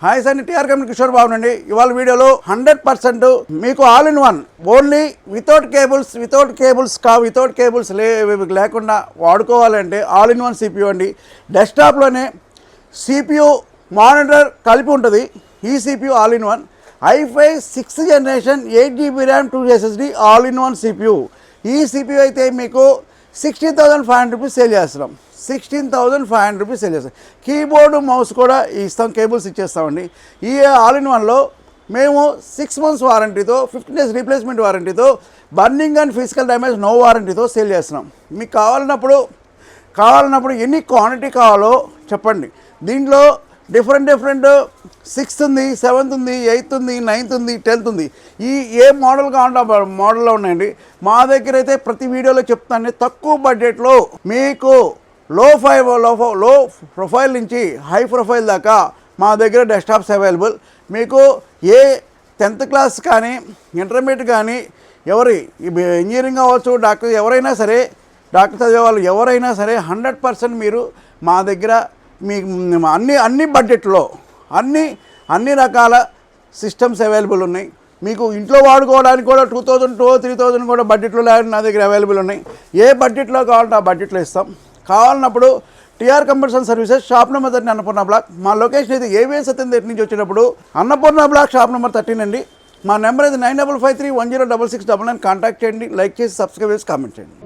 Hi sir, TR company Kishore Babu అండి. ఇవాళ వీడియోలో 100% మీకు all in one, only without cables లేకుండా వాడుకోవాలంటే ఆల్ ఇన్ వన్ సిపియూ అండి. డెస్క్టాప్లోనే సిపియూ మానిటర్ కలిపి ఉంటుంది. ఈ CPU all in one i5 6th generation 8GB RAM 2 SSD all in one CPU. ఈ సిపియూ అయితే మీకు 16,500 రూపీస్ సేల్ చేస్తున్నాం. 16,500 రూపీస్ సేల్ చేస్తాం. కీబోర్డు మౌస్ కూడా ఇస్తాం, కేబుల్స్ ఇచ్చేస్తామండి. ఈ ఆల్ ఇన్ వన్లో మేము 6 months వారంటీతో, 15 days రీప్లేస్మెంట్ వారంటీతో, burning and physical damage no వారంటీతో సేల్ చేస్తున్నాం. మీకు కావాలన్నప్పుడు ఎన్ని క్వాంటిటీ కావాలో చెప్పండి. దీంట్లో డిఫరెంట్ 6th ఉంది, 7th ఉంది, 8th ఉంది, 9th ఉంది, 10th ఉంది. ఏ మోడల్ కావాలంటే ఆ మోడల్లో ఉన్నాయండి. మా దగ్గర అయితే ప్రతి వీడియోలో చెప్తాను, తక్కువ బడ్జెట్లో మీకు లో ప్రొఫైల్ నుంచి హై ప్రొఫైల్ దాకా మా దగ్గర డెస్క్టాప్స్ అవైలబుల్. మీకు ఏ 10th క్లాస్ కానీ, ఇంటర్మీడియట్ కానీ, ఇంజనీరింగ్ అవ్వచ్చు, డాక్టర్ చదివే వాళ్ళు ఎవరైనా సరే 100% మీరు మా దగ్గర మీకు అన్ని బడ్జెట్లో అన్ని రకాల సిస్టమ్స్ అవైలబుల్ ఉన్నాయి. మీకు ఇంట్లో వాడుకోవడానికి కూడా 2,000-3,000 కూడా బడ్జెట్లో నా దగ్గర అవైలబుల్ ఉన్నాయి. ఏ బడ్జెట్లో కావాలంటే ఆ బడ్జెట్లో ఇస్తాం. కావాలన్నప్పుడు TR computers services shop number 13 Annapurna block. మా లొకేషన్ అయితే ఏవిఎన్ సత్యం నుంచి వచ్చినప్పుడు అన్నపూర్ణ బ్లాక్ షాప్ నెంబర్ 13 అండి. మా నెంబర్ అయితే 9553106699. కాంటాక్ట్ చేయండి, లైక్ చేసి, సబ్స్క్రైబ్ చేసి, కామెంట్ చేయండి.